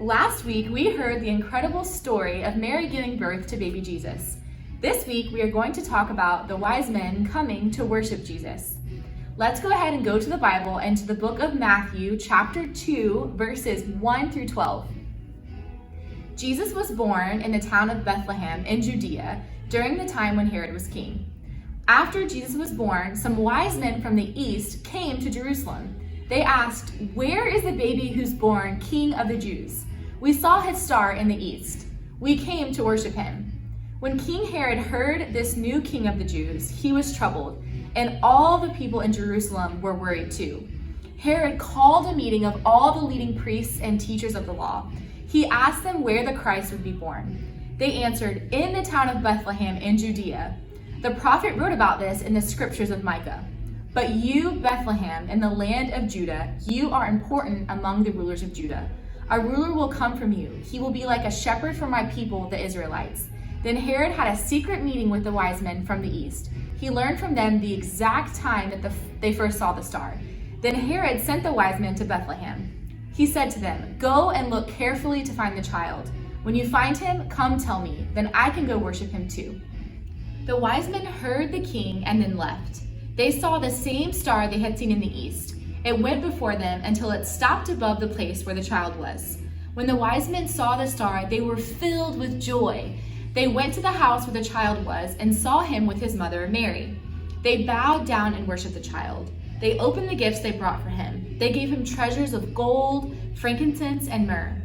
Last week, we heard the incredible story of Mary giving birth to baby Jesus. This week, we are going to talk about the wise men coming to worship Jesus. Let's go ahead and go to the Bible and to the book of Matthew, chapter 2, verses 1 through 12. Jesus was born in the town of Bethlehem in Judea during the time when Herod was king. After Jesus was born, some wise men from the east came to Jerusalem. They asked, "Where is the baby who's born King of the Jews? We saw his star in the east. We came to worship him." When King Herod heard this new king of the Jews, he was troubled, and all the people in Jerusalem were worried too. Herod called a meeting of all the leading priests and teachers of the law. He asked them where the Christ would be born. They answered, "In the town of Bethlehem in Judea." The prophet wrote about this in the scriptures of Micah. "But you, Bethlehem, in the land of Judah, you are important among the rulers of Judah. A ruler will come from you. He will be like a shepherd for my people, the Israelites." Then Herod had a secret meeting with the wise men from the east. He learned from them the exact time that they first saw the star. Then Herod sent the wise men to Bethlehem. He said to them, "Go and look carefully to find the child. When you find him, come tell me, then I can go worship him too." The wise men heard the king and then left. They saw the same star they had seen in the east. It went before them until it stopped above the place where the child was. When the wise men saw the star, they were filled with joy. They went to the house where the child was and saw him with his mother, Mary. They bowed down and worshiped the child. They opened the gifts they brought for him. They gave him treasures of gold, frankincense, and myrrh.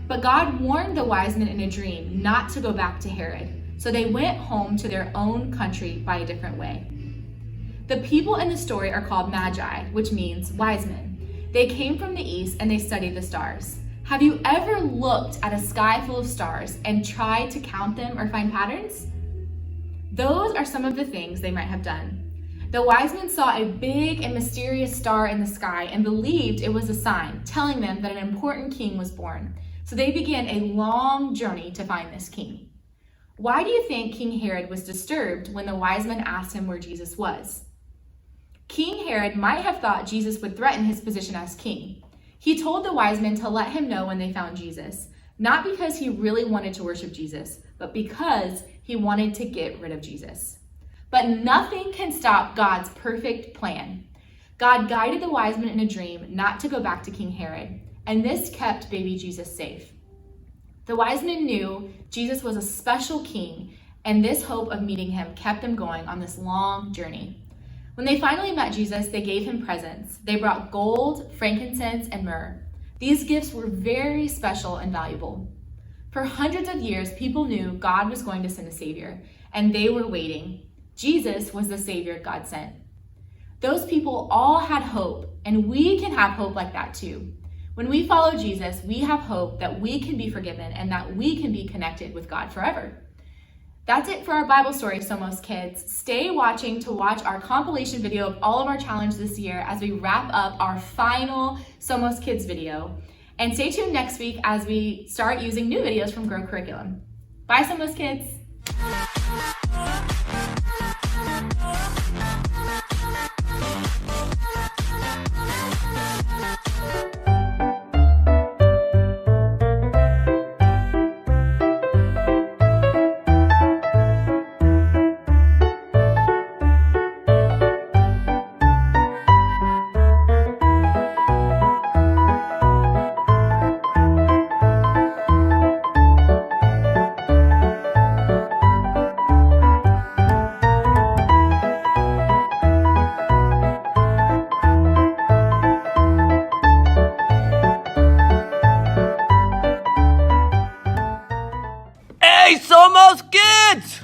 But God warned the wise men in a dream not to go back to Herod, so they went home to their own country by a different way. The people in the story are called Magi, which means wise men. They came from the east and they studied the stars. Have you ever looked at a sky full of stars and tried to count them or find patterns? Those are some of the things they might have done. The wise men saw a big and mysterious star in the sky and believed it was a sign telling them that an important king was born. So they began a long journey to find this king. Why do you think King Herod was disturbed when the wise men asked him where Jesus was? King Herod might have thought Jesus would threaten his position as king. He told the wise men to let him know when they found Jesus, not because he really wanted to worship Jesus, but because he wanted to get rid of Jesus. But nothing can stop God's perfect plan. God guided the wise men in a dream not to go back to King Herod, and this kept baby Jesus safe. The wise men knew Jesus was a special king, and this hope of meeting him kept them going on this long journey. When they finally met Jesus, they gave him presents. They brought gold, frankincense, and myrrh. These gifts were very special and valuable. For hundreds of years, people knew God was going to send a savior, and they were waiting. Jesus was the savior God sent. Those people all had hope, and we can have hope like that too. When we follow Jesus, we have hope that we can be forgiven and that we can be connected with God forever. That's it for our Bible story, Somos Kids. Stay watching to watch our compilation video of all of our challenges this year as we wrap up our final Somos Kids video. And stay tuned next week as we start using new videos from Grow Curriculum. Bye, Somos Kids. Hey, Somos Kids!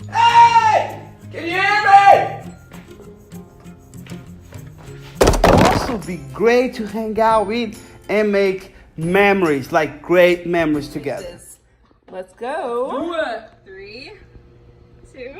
Hey! Can you hear me? Also be great to hang out with and make memories, like great memories together. Let's go. Do it. 3, 2.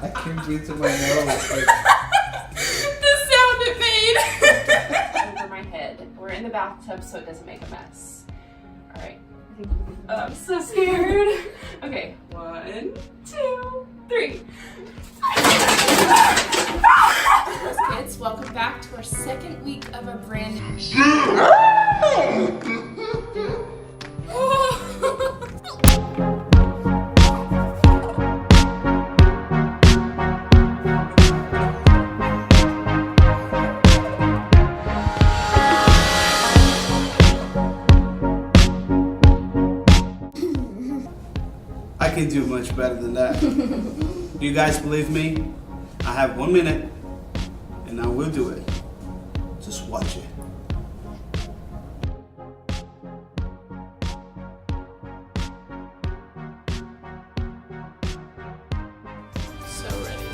I can't breathe through my nose. Like, The sound it made. Over my head. We're in the bathtub so it doesn't make a mess. All right. Oh, I'm so scared. Okay, 1, 2, 3. Somos Kids, welcome back to our second week of a brand I can do much better than that. Do you guys believe me? I have 1 minute, and I will do it. Just watch it. So ready.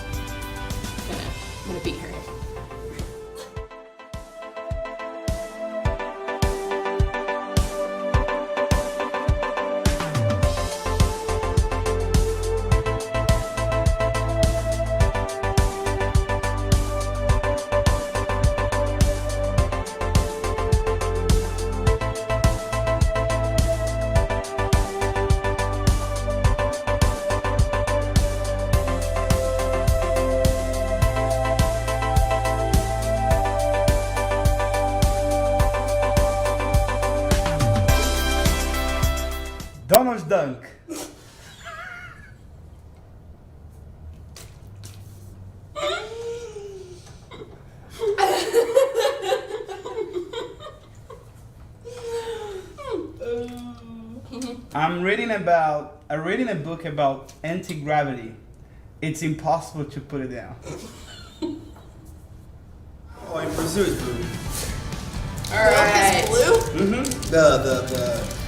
I'm gonna beat her. Donald's dunk. I'm reading a book about anti-gravity. It's impossible to put it down. Oh, in Brazil it's blue. All right. Blue? Mm-hmm. The